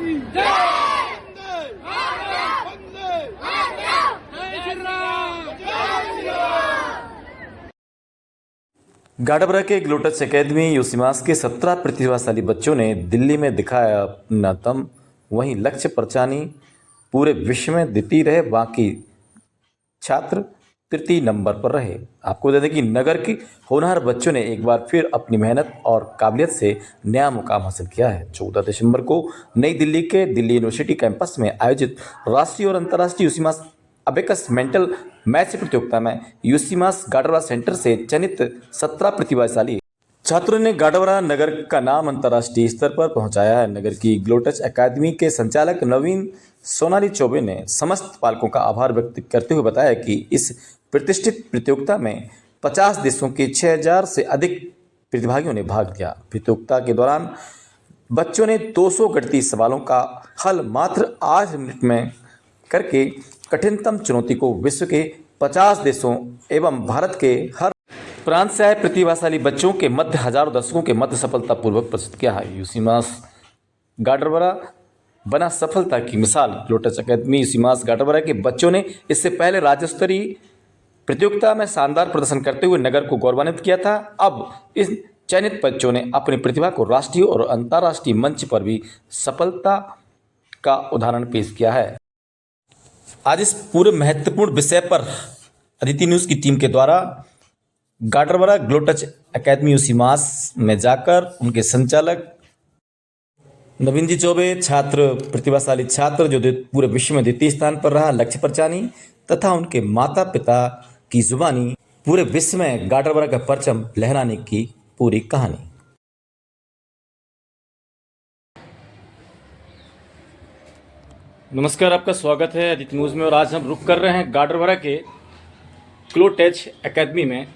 की वंदे वंदे जय श्री राम जय श्री राम। गाडबरा के ग्लोटस एकेडमी यूसीमास के 17 प्रतिभाशाली बच्चों ने दिल्ली में दिखाया अपना दम। वहीं लक्ष्य परचानी पूरे विश्व में द्वितीय रहे, बाकी छात्र तृतीय नंबर पर रहे। आपको बता दें कि नगर के होनहार बच्चों ने एक बार फिर अपनी मेहनत और काबिलियत से नया मुकाम हासिल किया है। 14 दिसंबर को नई दिल्ली के दिल्ली यूनिवर्सिटी कैंपस में आयोजित राष्ट्रीय और अंतर्राष्ट्रीय यूसीमास अबेकस मेंटल मैथ प्रतियोगिता में यूसीमास गाडरवारा सेंटर से चयनित 17 प्रतिभाशाली छात्रों ने गाडरवारा नगर का नाम अंतर्राष्ट्रीय स्तर पर पहुंचाया है। नगर की ग्लोटस एकेडमी के संचालक नवीन सोनाली चौबे ने समस्त पालकों का आभार व्यक्त करते हुए बताया कि इस प्रतिष्ठित प्रतियोगिता में 50 देशों के 6000 से अधिक प्रतिभागियों ने भाग लिया। प्रतियोगिता के दौरान बच्चों ने 200 गणितीय सवालों का हल मात्र 8 मिनट में करके कठिनतम चुनौती को विश्व के 50 देशों एवं भारत के हर प्रांत से आए प्रतिभाशाली बच्चों के मध्य हजारों दर्शकों के मध्य सफलतापूर्वक प्रस्तुत किया है। यूसीमास गाडरवारा बना सफलता की मिसाल। ग्लोटस एकेडमी यूसीमास गाडरवारा के बच्चों ने इससे पहले राज्य स्तरीय प्रतियोगिता में शानदार प्रदर्शन करते हुए नगर को गौरवान्वित किया था। अब इस चयनित बच्चों ने अपनी प्रतिभा को राष्ट्रीय और अंतर्राष्ट्रीय मंच पर भी सफलता का उदाहरण पेश किया है। आज इस पूरे महत्वपूर्ण विषय पर अदिति न्यूज़ की टीम के द्वारा गाडरवारा ग्लोटस एकेडमी यूसीमास में जाकर उनके संचालक नवीन जी चौबे, छात्र प्रतिभाशाली छात्र जो पूरे विश्व में द्वितीय स्थान पर रहा लक्ष्य परचानी तथा उनके माता पिता की जुबानी पूरे विश्व में गाडरवारा का परचम लहराने की पूरी कहानी। नमस्कार, आपका स्वागत है अदिति न्यूज़ में। और आज हम रुक कर रहे हैं गाडरवारा के ग्लोटस एकेडमी में,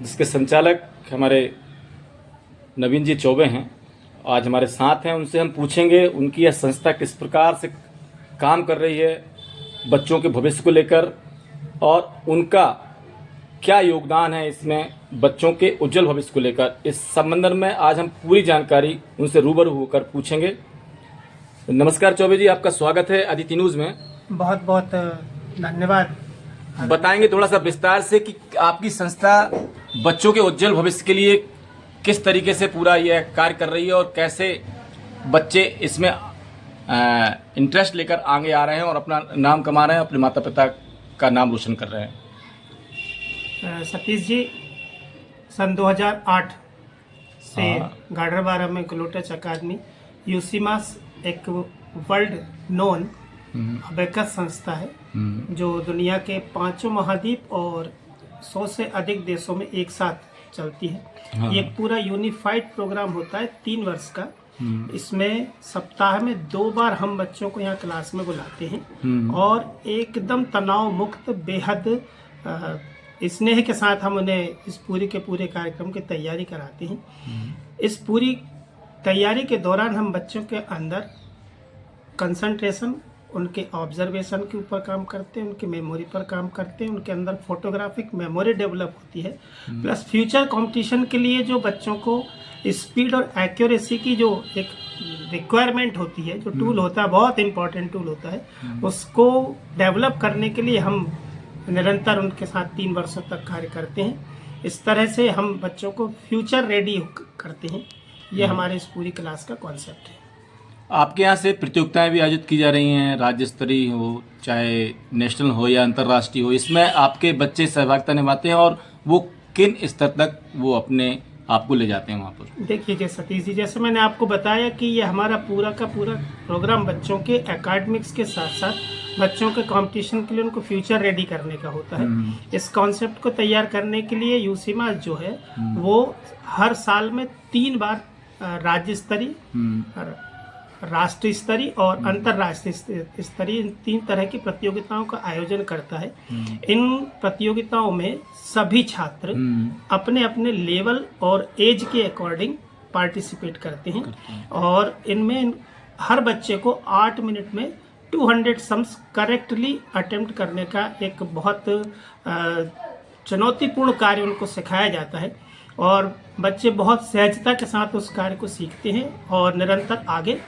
जिसके संचालक हमारे नवीन जी चौबे हैं। आज हमारे साथ हैं, उनसे हम पूछेंगे उनकी यह संस्था किस प्रकार से काम कर रही है बच्चों के भविष्य को लेकर और उनका क्या योगदान है इसमें बच्चों के उज्जवल भविष्य को लेकर। इस संबंध में आज हम पूरी जानकारी उनसे रूबरू होकर पूछेंगे। नमस्कार चौबे जी, आपका स्वागत है अदिति न्यूज़ में। बहुत बहुत धन्यवाद। बताएंगे थोड़ा सा विस्तार से कि आपकी संस्था बच्चों के उज्जवल भविष्य के लिए किस तरीके से पूरा यह कार्य कर रही है और कैसे बच्चे इसमें इंटरेस्ट लेकर आगे आ रहे हैं और अपना नाम कमा रहे हैं, अपने माता पिता का नाम रोशन कर रहे हैं। सतीश जी, सन 2008 से गाडरवारा में ग्लोटस एकेडमी यूसीमास एक वर्ल्ड नोन अबेकस संस्था है जो दुनिया के 5 महाद्वीप और 100 से अधिक देशों में एक साथ चलती है। ये एक पूरा यूनिफाइड प्रोग्राम होता है 3 वर्ष का। इसमें सप्ताह में 2 बार हम बच्चों को यहाँ क्लास में बुलाते हैं और एकदम तनाव मुक्त बेहद स्नेह के साथ हम उन्हें इस पूरे के पूरे कार्यक्रम की तैयारी कराते हैं। इस पूरी तैयारी के दौरान हम बच्चों के अंदर कंसंट्रेशन, उनके ऑब्जर्वेशन के ऊपर काम करते हैं, उनकी मेमोरी पर काम करते हैं, उनके अंदर फोटोग्राफिक मेमोरी डेवलप होती है। प्लस फ्यूचर कंपटीशन के लिए जो बच्चों को स्पीड और एक्यूरेसी की जो एक रिक्वायरमेंट होती है, जो टूल होता है, बहुत इंपॉर्टेंट टूल होता है, उसको डेवलप करने के लिए हम निरंतर उनके साथ 3 वर्षों तक कार्य करते हैं। इस तरह से हम बच्चों को फ्यूचर रेडी करते हैं। ये हमारे इस पूरी क्लास का कॉन्सेप्ट है। आपके यहाँ से प्रतियोगिताएं भी आयोजित की जा रही हैं, राज्य स्तरीय हो चाहे नेशनल हो या अंतर्राष्ट्रीय हो, इसमें आपके बच्चे सहभागिता निभाते हैं और वो किन स्तर तक वो अपने आप को ले जाते हैं वहाँ पर? देखिए सतीश जी, जैसे मैंने आपको बताया कि ये हमारा पूरा का पूरा प्रोग्राम बच्चों के एकेडमिक्स के साथ साथ बच्चों के कंपटीशन के लिए उनको फ्यूचर रेडी करने का होता है। इस कॉन्सेप्ट को तैयार करने के लिए यूसीमास जो है वो हर साल में 3 बार राज्य स्तरीय, राष्ट्रीय स्तरीय और अंतर्राष्ट्रीय स्तरीय 3 तरह की प्रतियोगिताओं का आयोजन करता है। इन प्रतियोगिताओं में सभी छात्र अपने अपने लेवल और एज के अकॉर्डिंग पार्टिसिपेट करते हैं और इनमें हर बच्चे को 8 मिनट में 200 सम्स करेक्टली अटेम्प्ट करने का एक बहुत चुनौतीपूर्ण कार्य उनको सिखाया जाता है और बच्चे बहुत सहजता के साथ उस कार्य को सीखते हैं और निरंतर आगे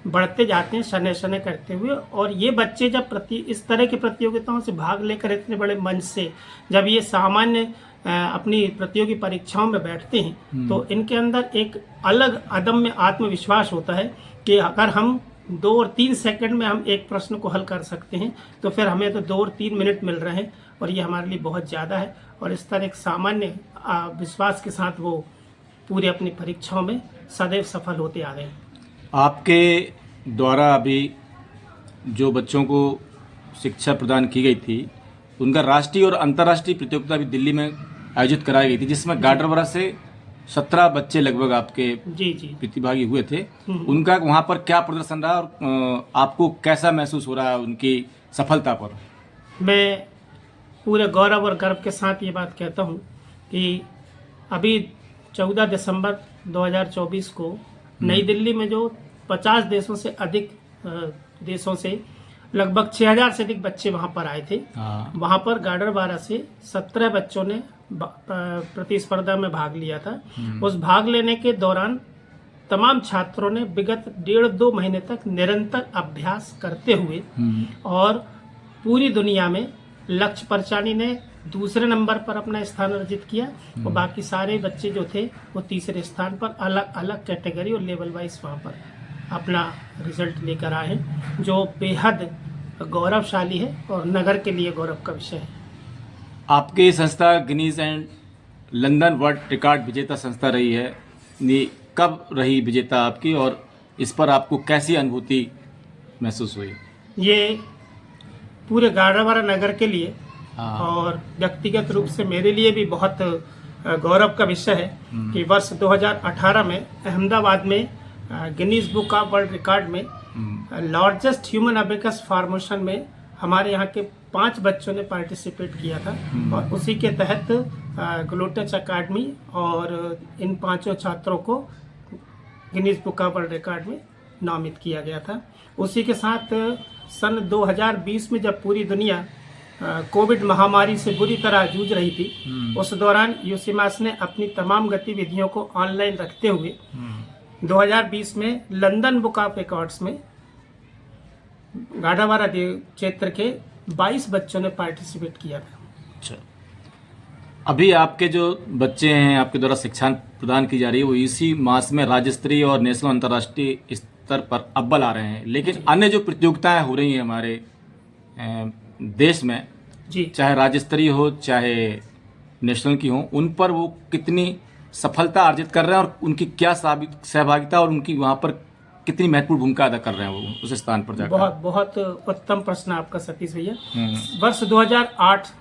बढ़ते जाते हैं शनय शनय करते हुए। और ये बच्चे जब इस तरह की प्रतियोगिताओं से भाग लेकर इतने बड़े मंच से जब ये सामान्य अपनी प्रतियोगी परीक्षाओं में बैठते हैं तो इनके अंदर एक अलग अदम्य आत्मविश्वास होता है कि अगर हम 2 और 3 सेकंड में हम एक प्रश्न को हल कर सकते हैं तो फिर हमें तो 2 और 3 मिनट मिल रहे हैं और ये हमारे लिए बहुत ज़्यादा है। और इस तरह एक सामान्य विश्वास के साथ वो पूरे अपनी परीक्षाओं में सदैव सफल होते आ रहे हैं। आपके द्वारा अभी जो बच्चों को शिक्षा प्रदान की गई थी उनका राष्ट्रीय और अंतर्राष्ट्रीय प्रतियोगिता भी दिल्ली में आयोजित कराई गई थी, जिसमें गाडरवारा से 17 बच्चे लगभग आपके जी प्रतिभागी हुए थे। उनका वहाँ पर क्या प्रदर्शन रहा और आपको कैसा महसूस हो रहा है उनकी सफलता पर? मैं पूरे गौरव और गर्व के साथ ये बात कहता हूँ कि अभी 14 दिसंबर 2024 को नई दिल्ली में जो 50 देशों से अधिक देशों से लगभग 6000 से अधिक बच्चे वहाँ पर आए थे। वहाँ पर गाडरवारा से 17 बच्चों ने प्रतिस्पर्धा में भाग लिया था। उस भाग लेने के दौरान तमाम छात्रों ने विगत 1.5-2 महीने तक निरंतर अभ्यास करते हुए और पूरी दुनिया में लक्ष्य परचानी ने दूसरे नंबर पर अपना स्थान अर्जित किया और बाकी सारे बच्चे जो थे वो तीसरे स्थान पर अलग अलग कैटेगरी और लेवल वाइज वहाँ पर अपना रिजल्ट लेकर आए हैं, जो बेहद गौरवशाली है और नगर के लिए गौरव का विषय है। आपकी संस्था Guinness and London world record विजेता संस्था रही है, ये कब रही विजेता आपकी और इस पर आपको कैसी अनुभूति महसूस हुई? ये पूरे गाडरवारा नगर के लिए और व्यक्तिगत रूप से मेरे लिए भी बहुत गौरव का विषय है कि वर्ष 2018 में अहमदाबाद में Guinness book of world record में लार्जेस्ट ह्यूमन अबेकस फॉर्मेशन में हमारे यहाँ के 5 बच्चों ने पार्टिसिपेट किया था और उसी के तहत ग्लोटस अकादमी और इन 5 छात्रों को Guinness book of world record में नामित किया गया था। उसी के साथ सन 2020 में जब पूरी दुनिया कोविड महामारी से बुरी तरह जूझ रही थी, उस दौरान यूसीमास ने अपनी तमाम गतिविधियों को ऑनलाइन रखते हुए 2020 में लंदन बुक ऑफ रिकॉर्ड्स में गाडरवारा क्षेत्र के 22 बच्चों ने पार्टिसिपेट किया था। अच्छा, अभी आपके जो बच्चे हैं आपके द्वारा शिक्षा प्रदान की जा रही है वो इसी मास में राज्य स्तरीय और नेशनल अंतर्राष्ट्रीय स्तर पर अव्वल आ रहे हैं, लेकिन अन्य जो प्रतियोगिताएं हो रही हैं हमारे देश में जी, चाहे राज्य स्तरीय हो चाहे नेशनल की हो, उन पर वो कितनी सफलता अर्जित कर रहे हैं और उनकी क्या सहभागिता और उनकी वहाँ पर कितनी महत्वपूर्ण भूमिका अदा कर रहे हैं वो उस स्थान पर जाकर? बहुत उत्तम प्रश्न आपका सतीश भैया। वर्ष 2008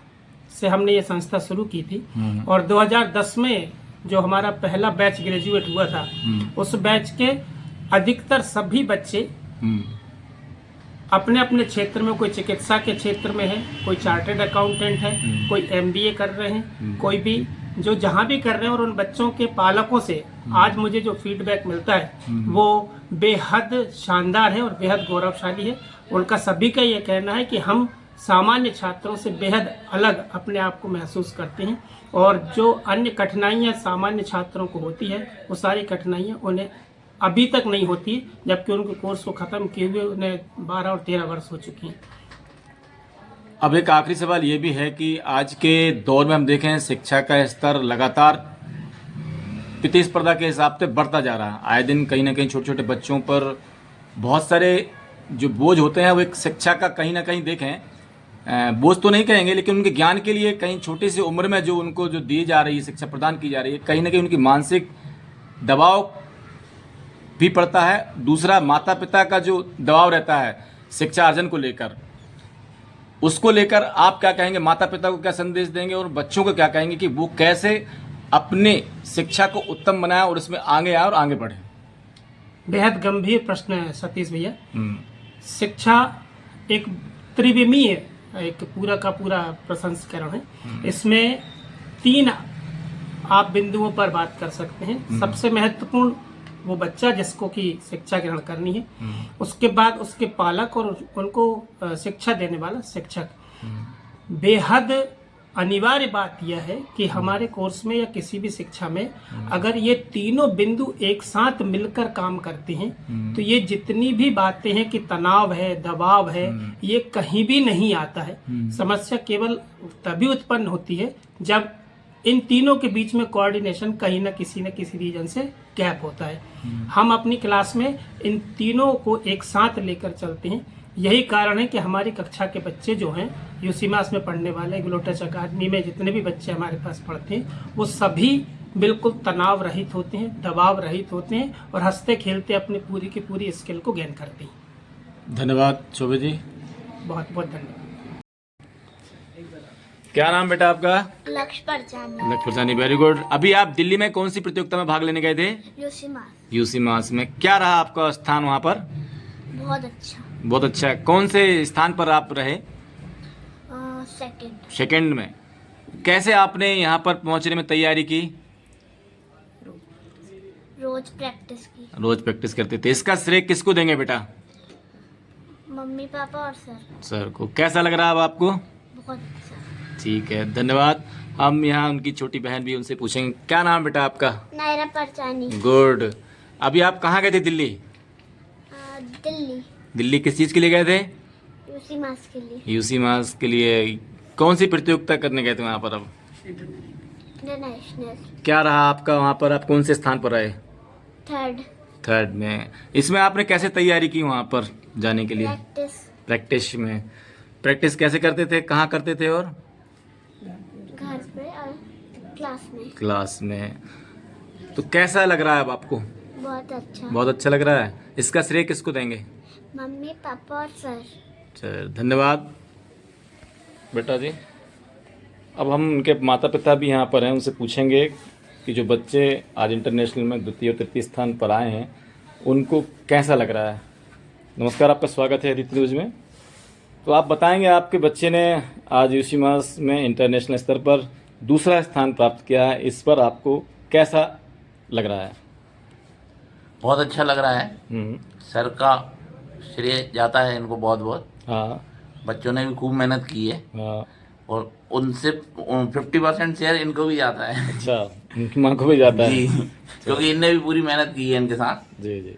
से हमने ये संस्था शुरू की थी और 2010 में जो हमारा पहला बैच ग्रेजुएट हुआ था उस बैच के अधिकतर सभी बच्चे अपने अपने क्षेत्र में, कोई चिकित्सा के क्षेत्र में है, कोई चार्टर्ड अकाउंटेंट है, कोई MBA कर रहे हैं, कोई भी जो जहाँ भी कर रहे हैं। और उन बच्चों के पालकों से आज मुझे जो फीडबैक मिलता है वो बेहद शानदार है और बेहद गौरवशाली है। उनका सभी का ये कहना है कि हम सामान्य छात्रों से बेहद अलग अपने आप को महसूस करते हैं और जो अन्य कठिनाइयाँ सामान्य छात्रों को होती है वो सारी कठिनाइयाँ उन्हें अभी तक नहीं होती, जबकि उनके कोर्स को ख़त्म किए हुए उन्हें 12 और 13 वर्ष हो चुकी हैं। अब एक आखिरी सवाल ये भी है कि आज के दौर में हम देखें शिक्षा का स्तर लगातार प्रतिस्पर्धा के हिसाब से बढ़ता जा रहा है। आए दिन कहीं ना कहीं छोटे छोटे बच्चों पर बहुत सारे जो बोझ होते हैं वो एक शिक्षा का कहीं ना कहीं देखें बोझ तो नहीं कहेंगे, लेकिन उनके ज्ञान के लिए कहीं छोटी सी उम्र में जो उनको जो दी जा रही है शिक्षा प्रदान की जा रही है, कहीं ना कहीं उनकी मानसिक दबाव भी पड़ता है। दूसरा, माता पिता का जो दबाव रहता है शिक्षा अर्जन को लेकर, उसको लेकर आप क्या कहेंगे? माता पिता को क्या संदेश देंगे और बच्चों को क्या कहेंगे कि वो कैसे अपने शिक्षा को उत्तम बनाए और इसमें आगे आए और आगे बढ़े? बेहद गंभीर प्रश्न है सतीश भैया। शिक्षा एक त्रिविमीय एक पूरा का पूरा प्रसंस्करण है। इसमें 3 आप बिंदुओं पर बात कर सकते हैं। सबसे महत्वपूर्ण वो बच्चा जिसको कि शिक्षा ग्रहण करनी है, उसके बाद उसके पालक और उनको शिक्षा देने वाला शिक्षक। बेहद अनिवार्य बात यह है कि हमारे कोर्स में या किसी भी शिक्षा में अगर ये तीनों बिंदु एक साथ मिलकर काम करते हैं तो ये जितनी भी बातें हैं कि तनाव है, दबाव है, ये कहीं भी नहीं आता है। समस्या केवल तभी उत्पन्न होती है जब इन तीनों के बीच में कोऑर्डिनेशन कहीं ना किसी रीजन से गैप होता है। हम अपनी क्लास में इन तीनों को एक साथ लेकर चलते हैं। यही कारण है कि हमारी कक्षा के बच्चे जो हैं यूसीमास में पढ़ने वाले, ग्लोटस अकादमी में जितने भी बच्चे हमारे पास पढ़ते हैं वो सभी बिल्कुल तनाव रहित होते हैं, दबाव रहित होते हैं और हंसते खेलते अपनी पूरी की पूरी स्किल को गेन करते हैं। धन्यवाद शोभे जी। बहुत बहुत धन्यवाद। क्या नाम बेटा आपका? लक्ष्य परचानी। लक्ष्य परचानी, वेरी गुड। अभी आप दिल्ली में कौन सी प्रतियोगिता में भाग लेने गए थे? यूसीमास। यूसीमास में क्या रहा आपका स्थान वहाँ पर? बहुत अच्छा। बहुत अच्छा। कौन से स्थान पर आप रहे? सेकंड। सेकंड में। कैसे आपने यहाँ पर पहुँचने में तैयारी की? रोज प्रैक्टिस की। रोज प्रैक्टिस करते थे। इसका श्रेय किसको देंगे बेटा? मम्मी पापा और सर। सर को। कैसा लग रहा है अब आपको? बहुत अच्छा। ठीक है, धन्यवाद। हम यहाँ उनकी छोटी बहन भी, उनसे पूछेंगे। क्या नाम बेटा आपका? नायरा परचानी। गुड। अभी आप कहाँ गए थे दिल्ली? दिल्ली। दिल्ली किस चीज़ के लिए गए थे? यूसीमास के लिए। यूसीमास के लिए। कौन सी प्रतियोगिता करने गए थे वहाँ पर? अब इंटरनेशनल। क्या रहा आपका वहाँ पर? आप कौन से स्थान पर आए? थर्ड। थर्ड में। इसमें आपने कैसे तैयारी की वहाँ पर जाने के लिए? प्रैक्टिस। प्रैक्टिस में। प्रैक्टिस कैसे करते थे, कहाँ करते थे? और घर पे और क्लास में। क्लास में। तो कैसा लग रहा है अब आपको? बहुत अच्छा। बहुत अच्छा लग रहा है। इसका श्रेय किसको देंगे? मम्मी पापा और सर। सर, धन्यवाद बेटा जी। अब हम उनके माता पिता भी यहाँ पर हैं, उनसे पूछेंगे कि जो बच्चे आज इंटरनेशनल में द्वितीय और तृतीय स्थान पर आए हैं उनको कैसा लग रहा है। नमस्कार, आपका स्वागत है अदिति न्यूज़ में। तो आप बताएंगे, आपके बच्चे ने आज यूसीमास में इंटरनेशनल स्तर पर दूसरा स्थान प्राप्त किया है, इस पर आपको कैसा लग रहा है? बहुत अच्छा लग रहा है। सर का श्रेय जाता है इनको बहुत बहुत। हाँ। बच्चों ने भी खूब मेहनत की है। हाँ। और उनसे 50% शेयर इनको भी जाता है। अच्छा, उनकी माँ को भी जाता है? जी, क्योंकि इनने भी पूरी मेहनत की है इनके साथ। जी जी।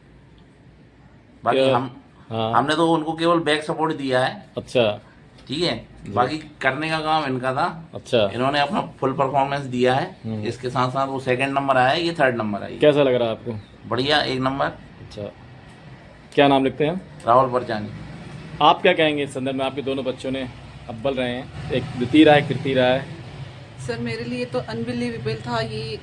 बाकी हाँ। हमने तो उनको केवल बैक सपोर्ट दिया है। अच्छा। ठीक है, बाकी करने का काम इनका था। अच्छा। इन्होंने अपना फुल परफॉर्मेंस दिया है। इसके साथ साथ वो 2nd नंबर आया है, ये 3rd नंबर आई। कैसा लग रहा है आपको? बढ़िया, 1 नंबर। अच्छा, क्या नाम लिखते हैं? राहुल परचानी। आप क्या कहेंगे इस संदर्भ में? आपके दोनों बच्चों ने अव्वल रहे हैं, एक द्वितीय रहा है, एक तृतीय रहा है। सर, मेरे लिए तो अनबिलीवेबल था ये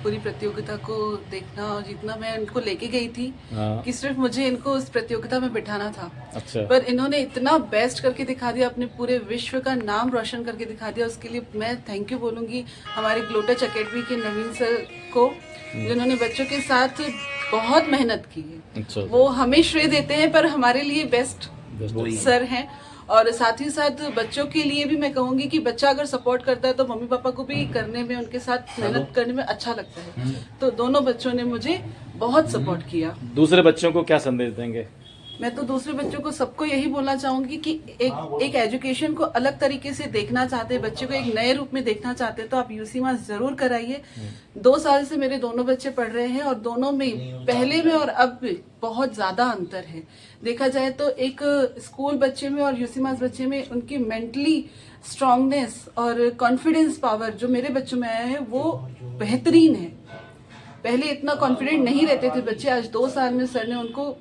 पूरी प्रतियोगिता को देखना और जितना मैं इनको लेके गई थी। हाँ। कि सिर्फ मुझे इनको उस प्रतियोगिता में बिठाना था। अच्छा। पर इन्होंने इतना बेस्ट करके दिखा दिया, अपने पूरे विश्व का नाम रोशन करके दिखा दिया। उसके लिए मैं थैंक यू बोलूँगी हमारे ग्लोटस अकेडमी के नवीन सर को, जिन्होंने बच्चों के साथ बहुत मेहनत की है। अच्छा। वो हमें श्रेय देते हैं पर हमारे लिए बेस्ट सर हैं। और साथ ही साथ बच्चों के लिए भी मैं कहूँगी कि बच्चा अगर सपोर्ट करता है तो मम्मी पापा को भी करने में, उनके साथ मेहनत करने में अच्छा लगता है। तो दोनों बच्चों ने मुझे बहुत सपोर्ट किया। दूसरे बच्चों को क्या संदेश देंगे? मैं तो दूसरे बच्चों को सबको यही बोलना चाहूंगी कि एक एजुकेशन को अलग तरीके से देखना चाहते हैं, बच्चे को एक नए रूप में देखना चाहते हैं तो आप यूसीमास जरूर कराइए। 2 साल से मेरे दोनों बच्चे पढ़ रहे हैं और दोनों में पहले में और अब में बहुत ज्यादा अंतर है। देखा जाए तो एक स्कूल बच्चे में और यूसीमास बच्चे में उनकी मेंटली स्ट्रांगनेस और कॉन्फिडेंस पावर जो मेरे बच्चों में आया है वो बेहतरीन है। पहले इतना कॉन्फिडेंट नहीं रहते थे बच्चे, आज 2 साल में सर ने उनको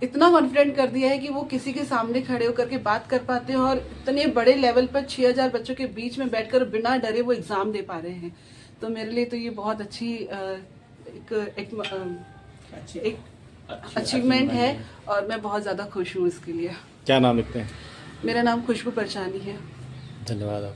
इतना कॉन्फिडेंट कर दिया है कि वो किसी के सामने खड़े होकर के बात कर पाते हैं और इतने बड़े लेवल पर 6000 बच्चों के बीच में बैठकर बिना डरे वो एग्जाम दे पा रहे हैं। तो मेरे लिए तो ये बहुत अच्छी एक अचीवमेंट है और मैं बहुत ज़्यादा खुश हूँ इसके लिए। क्या नाम लिखते हैं? मेरा नाम खुशबू परचानी है। धन्यवाद आप।